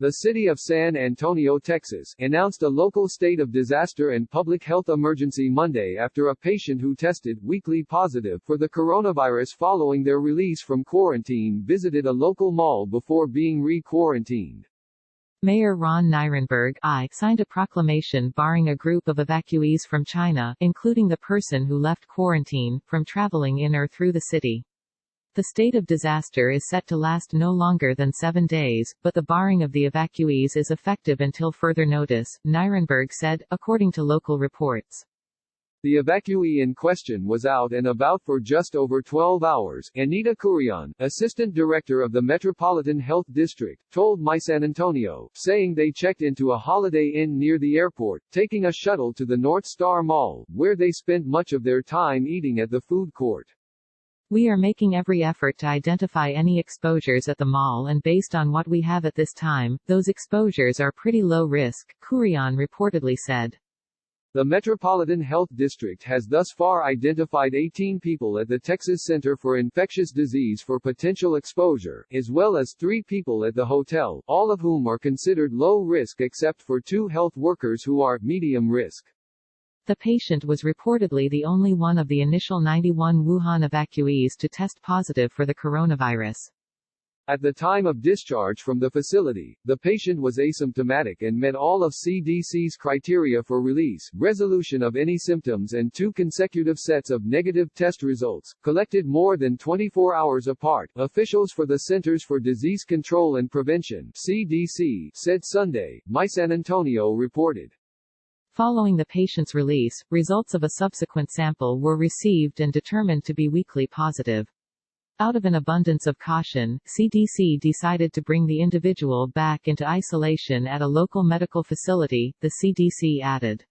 The city of San Antonio, Texas, announced a local state of disaster and public health emergency Monday after a patient who tested weekly positive for the coronavirus following their release from quarantine visited a local mall before being re-quarantined. Mayor Ron Nirenberg signed a proclamation barring a group of evacuees from China, including the person who left quarantine, from traveling in or through the city. The state of disaster is set to last no longer than 7 days, but the barring of the evacuees is effective until further notice, Nirenberg said, according to local reports. The evacuee in question was out and about for just over 12 hours, Anita Curion, assistant director of the Metropolitan Health District, told My San Antonio, saying they checked into a Holiday Inn near the airport, taking a shuttle to the North Star Mall, where they spent much of their time eating at the food court. We are making every effort to identify any exposures at the mall, and based on what we have at this time, those exposures are pretty low risk, Curion reportedly said. The Metropolitan Health District has thus far identified 18 people at the Texas Center for Infectious Disease for potential exposure, as well as 3 people at the hotel, all of whom are considered low risk except for 2 health workers who are medium risk. The patient was reportedly the only one of the initial 91 Wuhan evacuees to test positive for the coronavirus. At the time of discharge from the facility, the patient was asymptomatic and met all of CDC's criteria for release, resolution of any symptoms and 2 consecutive sets of negative test results, collected more than 24 hours apart, officials for the Centers for Disease Control and Prevention (CDC) said Sunday, My San Antonio reported. Following the patient's release, results of a subsequent sample were received and determined to be weakly positive. Out of an abundance of caution, CDC decided to bring the individual back into isolation at a local medical facility, the CDC added.